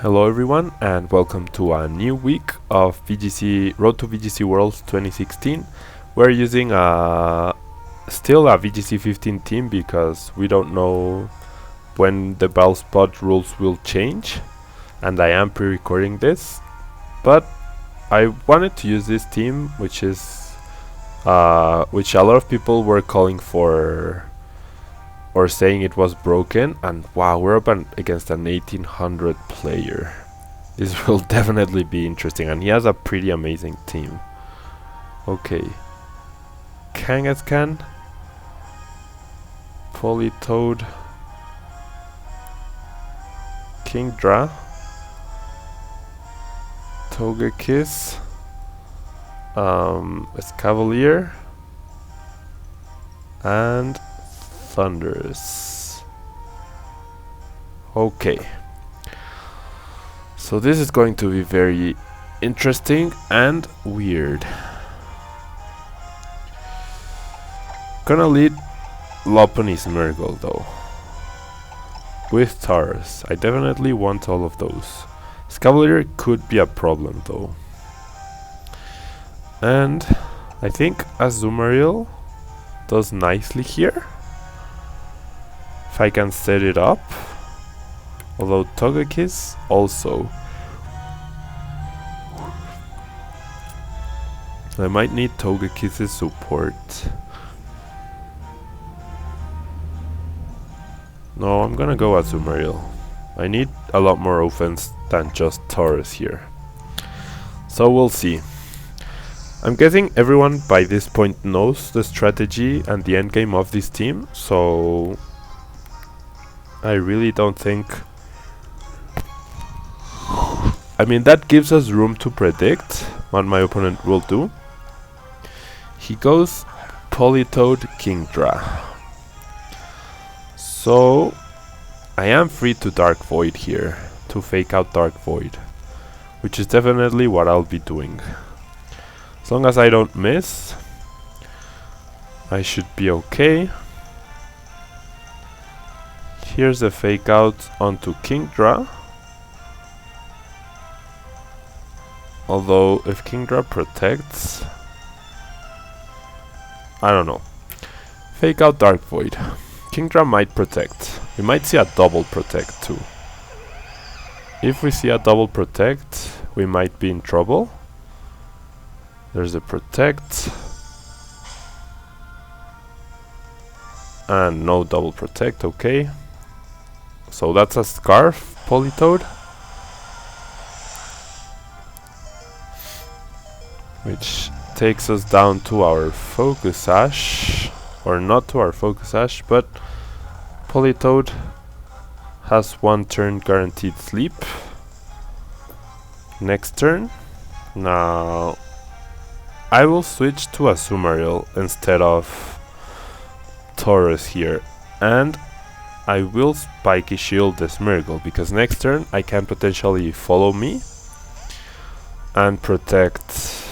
Hello everyone and welcome to a new week of VGC Road to VGC Worlds 2016. We're using still a VGC 15 team because we don't know when the ball spot rules will change, and I am pre-recording this, but I wanted to use this team which a lot of people were calling for or saying it was broken, and wow, we're up against an 1800 player. This will definitely be interesting, and he has a pretty amazing team. Okay, Kangaskhan, Politoed, Kingdra, Togekiss, Escavalier, and Thunders. Okay, so this is going to be very interesting and weird. Gonna lead Lopunny Smeargle though, with Tauros. I definitely want all of those. Escavalier could be a problem though, and I think Azumarill does nicely here if I can set it up, although Togekiss also. I might need Togekiss's support. No, I'm gonna go Azumarill. I need a lot more offense than just Tauros here, so we'll see. I'm guessing everyone by this point knows the strategy and the endgame of this team, so I really don't think... I mean, that gives us room to predict what my opponent will do. He goes Politoed Kingdra. So I am free to Dark Void here, to fake out Dark Void, which is definitely what I'll be doing. As long as I don't miss, I should be okay. Here's a fake out onto Kingdra. Although if Kingdra protects, I don't know. Fake out Dark Void. Kingdra might protect. We might see a double protect too. If we see a double protect, we might be in trouble. There's a protect. And no double protect, okay. So that's a Scarf, Politoed. Which takes us down to our Focus Sash. Or not to our Focus Sash, but Politoed has 1 turn guaranteed sleep. Next turn. Now I will switch to Azumarill instead of Tauros here, and I will Spiky Shield the Smeargle, because next turn I can potentially follow me and protect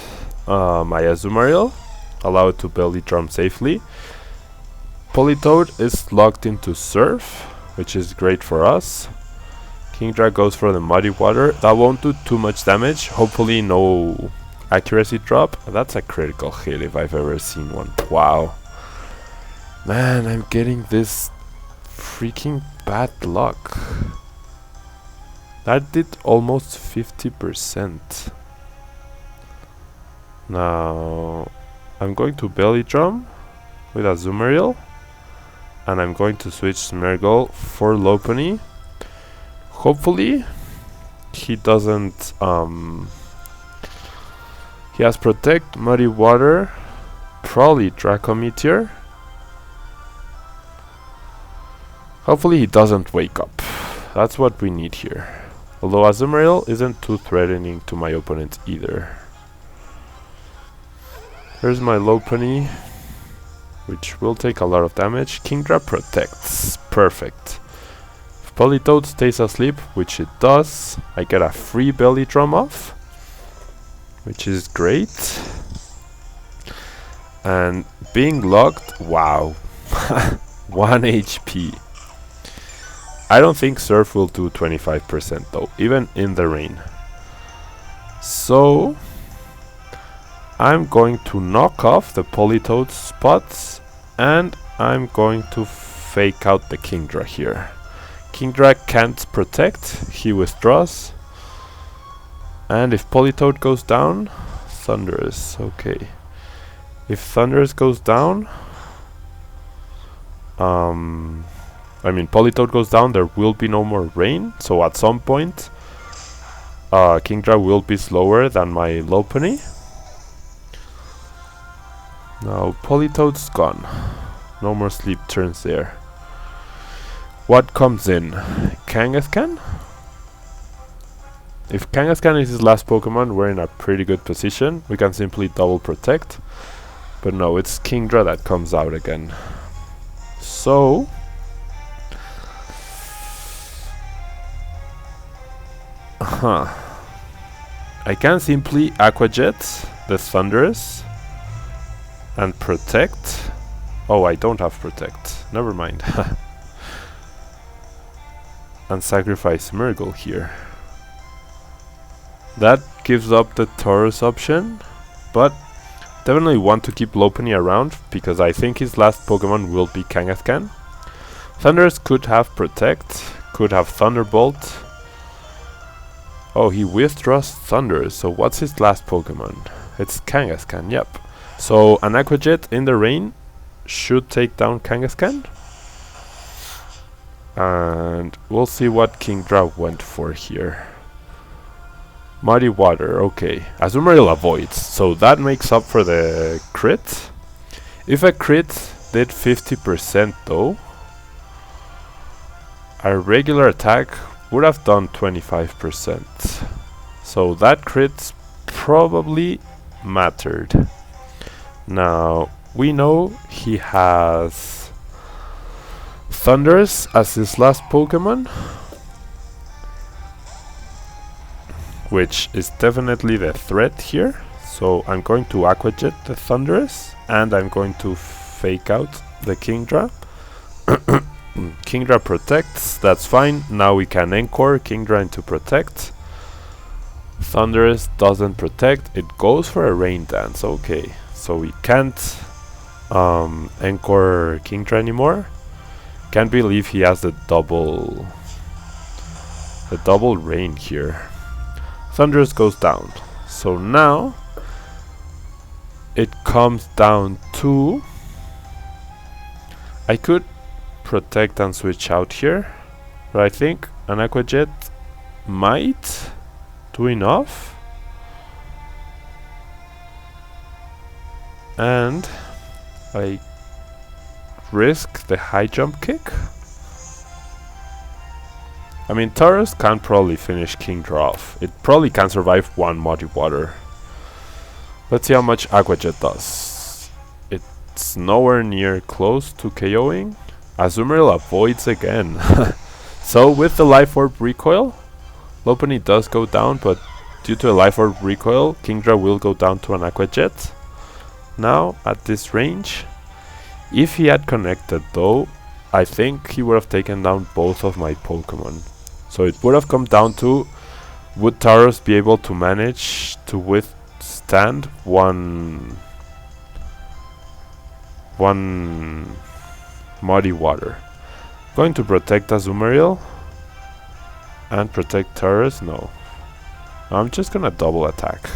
my Azumarill, allow it to belly drum safely. Politoed is locked into Surf, which is great for us. Kingdra goes for the Muddy Water. That won't do too much damage, hopefully no accuracy drop. That's a critical hit if I've ever seen one. Wow. Man, I'm getting this freaking bad luck. That did almost 50%. Now I'm going to belly drum with Azumarill, and I'm going to switch Smeargle for Lopunny. Hopefully he doesn't he has Protect, Muddy Water, probably Draco Meteor. Hopefully he doesn't wake up. That's what we need here. Although Azumarill isn't too threatening to my opponent either. Here's my Lopunny, which will take a lot of damage. Kingdra protects. Perfect. If Politoed stays asleep, which it does, I get a free belly drum off, which is great. And being locked, wow. 1 HP. I don't think Surf will do 25% though, even in the rain. So I'm going to knock off the Politoed spots, and I'm going to fake out the Kingdra here. Kingdra can't protect, he withdraws. And if Politoed goes down, Thundurus, okay. If Thundurus goes down, Politoed goes down, there will be no more rain, so at some point Kingdra will be slower than my Lopunny. Now Politoed's gone. No more sleep turns there. What comes in? Kangaskhan? If Kangaskhan is his last Pokemon, we're in a pretty good position. We can simply double protect. But no, it's Kingdra that comes out again. So I can simply Aqua Jet the Thundurus and protect. Oh, I don't have protect. Never mind. And sacrifice Smeargle here. That gives up the Tauros option, but definitely want to keep Lopunny around because I think his last Pokemon will be Kangaskhan. Thundurus could have protect, could have Thunderbolt. Oh, he withdraws Thundurus, so what's his last Pokemon? It's Kangaskhan, yep. So an Aqua Jet in the rain should take down Kangaskhan. And we'll see what Kingdra went for here. Muddy Water, okay. Azumarill avoids, so that makes up for the crit. If a crit did 50% though, a regular attack would have done 25%. So that crit probably mattered. Now, we know he has Thundurus as his last Pokemon, which is definitely the threat here. So I'm going to Aqua Jet the Thundurus, and I'm going to fake out the Kingdra. Kingdra protects, that's fine. Now we can Encore Kingdra into protect. Thundurus doesn't protect, it goes for a Rain Dance, okay. So we can't Encore Kingdra anymore. Can't believe he has the double rain here. Thundurus goes down. So now it comes down to, I could protect and switch out here, but I think an Aqua Jet might do enough. And I risk the high jump kick. I mean, Tauros can probably finish Kingdra off. It probably can survive one Muddy Water. Let's see how much Aqua Jet does. It's nowhere near close to KOing. Azumarill avoids again. So with the Life Orb recoil, Lopunny does go down, but due to a Life Orb recoil, Kingdra will go down to an Aqua Jet. Now, at this range, if he had connected though, I think he would have taken down both of my Pokemon. So it would have come down to, would Tauros be able to manage to withstand one Muddy Water. Going to protect Azumarill and protect Tauros? No. I'm just gonna double attack.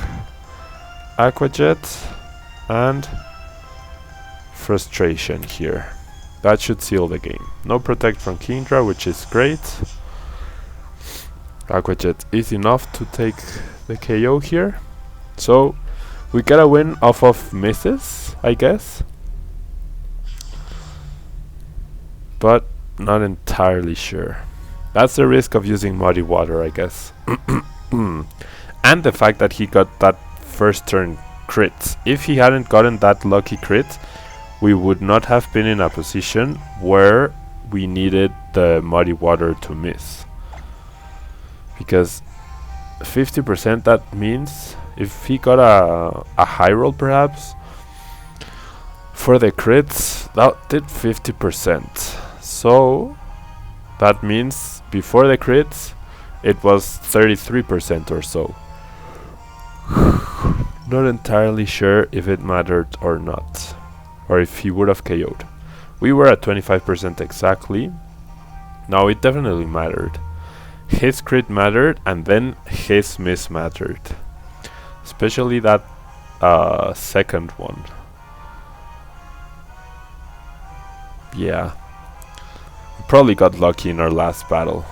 Aqua Jet and Frustration here. That should seal the game. No protect from Kingdra, which is great. Aqua Jet is enough to take the KO here. So we get a win off of misses, I guess. But not entirely sure. That's the risk of using Muddy Water, I guess. And the fact that he got that first turn crit. If he hadn't gotten that lucky crit, we would not have been in a position where we needed the Muddy Water to miss. Because 50%, that means if he got a high roll perhaps, for the crits, that did 50%. So That means before the crits it was 33% or so. Not entirely sure if it mattered or not, or if he would have KO'd. We were at 25% exactly. Now it definitely mattered. His crit mattered, and then his miss mattered. Especially that second one. Yeah. We probably got lucky in our last battle.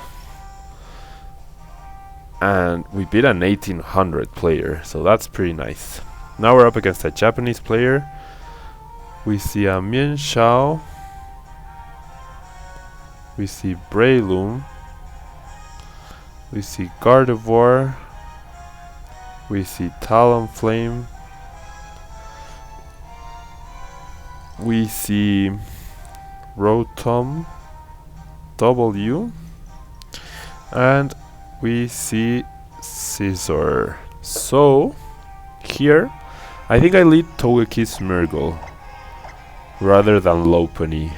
And we beat an 1800 player, so that's pretty nice. Now we're up against a Japanese player. We see a Mienshao. We see Breloom. We see Gardevoir. We see Talonflame. We see Rotom W. And we see Scizor. So, here, I think I lead Togekiss Smeargle rather than Lopunny,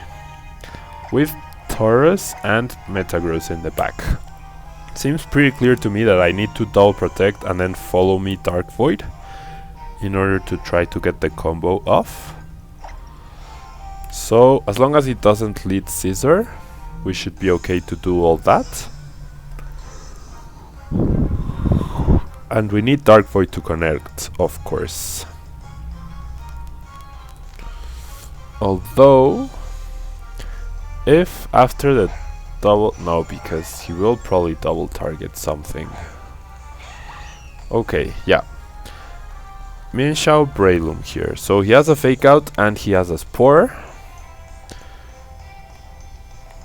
with Tauros and Metagross in the back. Seems pretty clear to me that I need to double protect and then follow me Dark Void in order to try to get the combo off. So as long as it doesn't lead Scizor, we should be okay to do all that. And we need Dark Void to connect, of course. Although, if after the double... No, because he will probably double target something. Okay, yeah. Mienshao Breloom here. So he has a Fake Out and he has a Spore.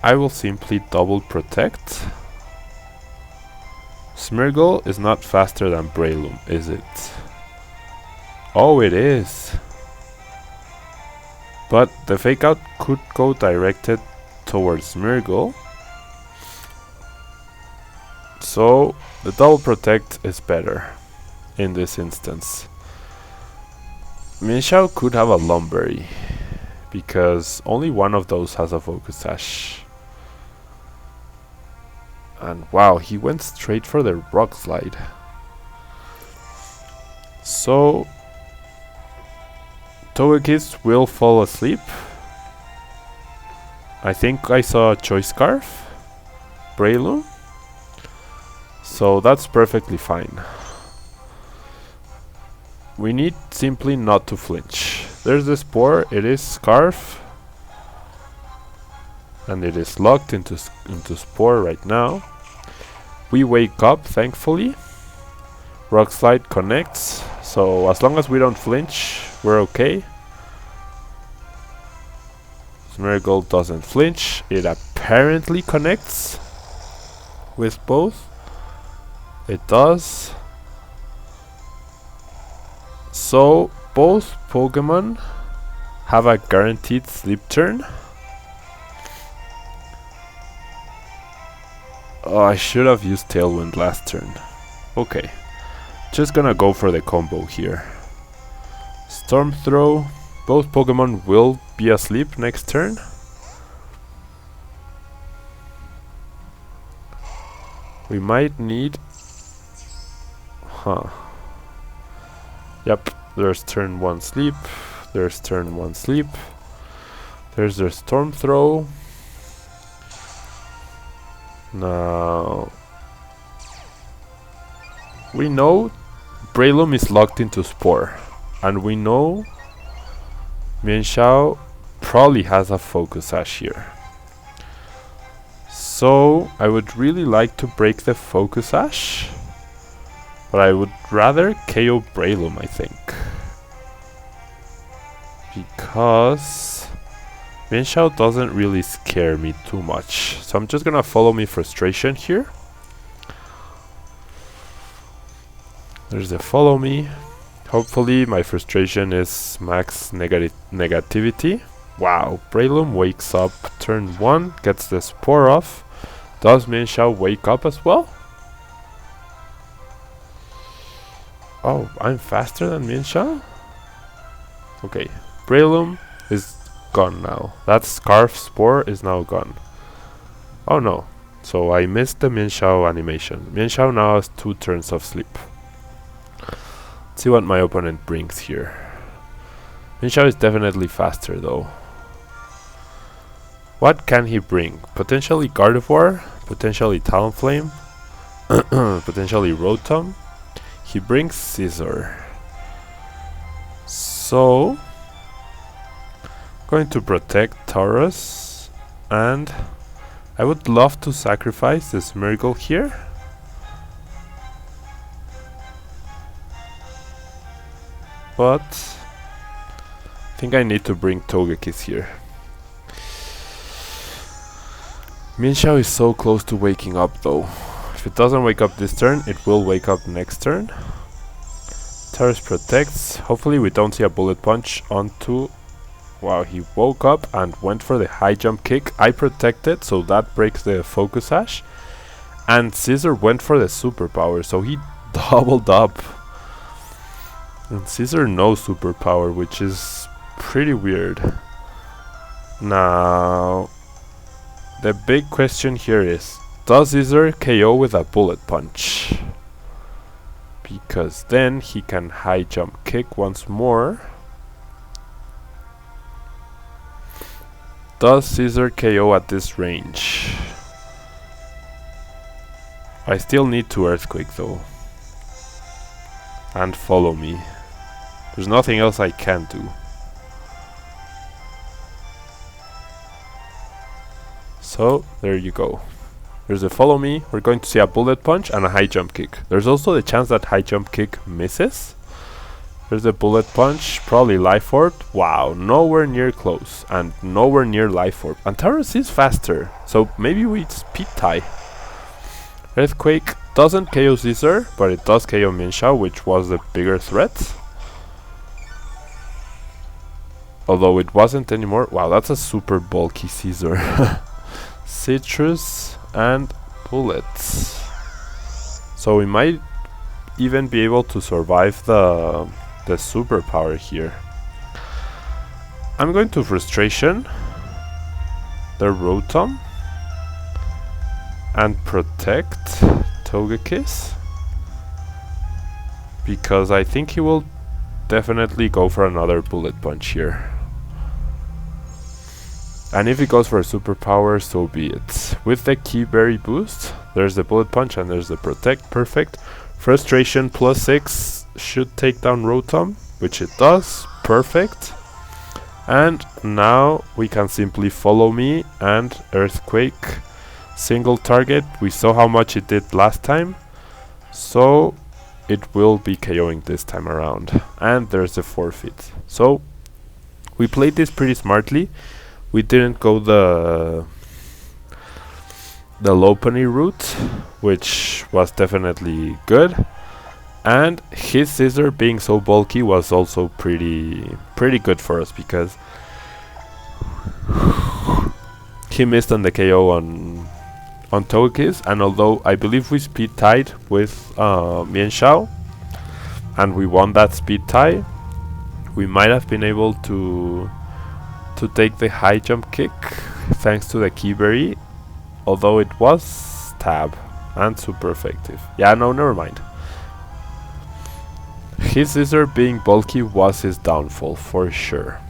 I will simply double protect. Smeargle is not faster than Breloom, is it? Oh, it is. But the Fake Out could go directed towards Smeargle. So the double protect is better in this instance. Mienshao could have a Lumberry because only one of those has a Focus Sash. And wow, he went straight for the Rock Slide. So Togekiss will fall asleep. I think I saw a Choice Scarf, Breloom. So that's perfectly fine. We need simply not to flinch. There's the Spore, it is Scarf. And it is locked into Spore right now. We wake up, thankfully. Rock Slide connects. So as long as we don't flinch, we're okay. Smeargle doesn't flinch. It apparently connects with both. It does. So both Pokemon have a guaranteed sleep turn. Oh, I should have used Tailwind last turn. Okay. Just gonna go for the combo here. Storm Throw. Both Pokemon will be asleep next turn. We might need... Yep, there's turn 1 sleep. There's turn 1 sleep. There's their Storm Throw. Now... we know Breloom is locked into Spore. And we know Mienshao probably has a Focus Sash here. So I would really like to break the Focus Sash, but I would rather KO Breloom, I think, because Mienshao doesn't really scare me too much. So I'm just gonna follow me Frustration here. There's the follow me. Hopefully my Frustration is max negativity. Wow, Breloom wakes up turn 1, gets the Spore off. Does Mienshao wake up as well? Oh, I'm faster than Mienshao? Okay, Breloom is gone now. That Scarf Spore is now gone. Oh no, So I missed the Mienshao animation. Mienshao now has 2 turns of sleep. Let's see what my opponent brings here. Mienshao is definitely faster though. What can he bring? Potentially Gardevoir, potentially Talonflame, potentially Rotom. He brings Scizor. So, going to protect Tauros, and I would love to sacrifice the Smeargle here. But I think I need to bring Togekiss here. Mienshao is so close to waking up though. If it doesn't wake up this turn, it will wake up next turn. Tauros protects. Hopefully we don't see a Bullet Punch onto... Wow, he woke up and went for the high jump kick. I protected, so that breaks the Focus Sash. And Scizor went for the superpower, so he doubled up. And Scizor no superpower, which is pretty weird. Now, the big question here is, does Scizor KO with a Bullet Punch? Because then he can high jump kick once more. Does Scizor KO at this range? I still need to Earthquake though. And follow me. There's nothing else I can do. So, there you go. There's a follow me. We're going to see a Bullet Punch and a high jump kick. There's also the chance that high jump kick misses. There's a Bullet Punch, probably Life Orb. Wow, nowhere near close. And nowhere near Life Orb. And Tauros is faster. So maybe we speed tie. Earthquake doesn't KO Scizor, but it does KO Mienshao, which was the bigger threat. Although it wasn't anymore. Wow, that's a super bulky Scizor. Sitrus and bullets. So we might even be able to survive the superpower here. I'm going to Frustration the Rotom and protect Togekiss, because I think he will definitely go for another Bullet Punch here. And if he goes for a superpower, so be it. With the Key Berry boost, there's the Bullet Punch and there's the Protect. Perfect. Frustration +6 should take down Rotom, which it does. Perfect. And now we can simply follow me and Earthquake. Single target. We saw how much it did last time, so it will be KOing this time around. And there's the forfeit. So we played this pretty smartly. We didn't go the Lopunny route, which was definitely good. And his Scizor being so bulky was also pretty good for us, because he missed on the KO on Togekiss, and although I believe we speed tied with Mienshao and we won that speed tie, we might have been able to take the high jump kick thanks to the Key Berry, although it was stab and super effective. Yeah, no, never mind. His Scizor being bulky was his downfall for sure.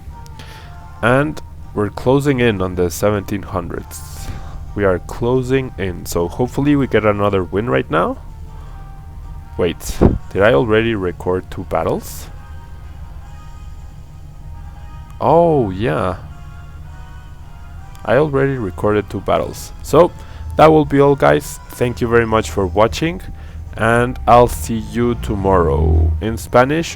And we're closing in on the 1700s. We are closing in, so hopefully we get another win right now. Wait, did I already record 2 battles? Oh yeah, I already recorded 2 battles. So that will be all, guys. Thank you very much for watching, and I'll see you tomorrow in Spanish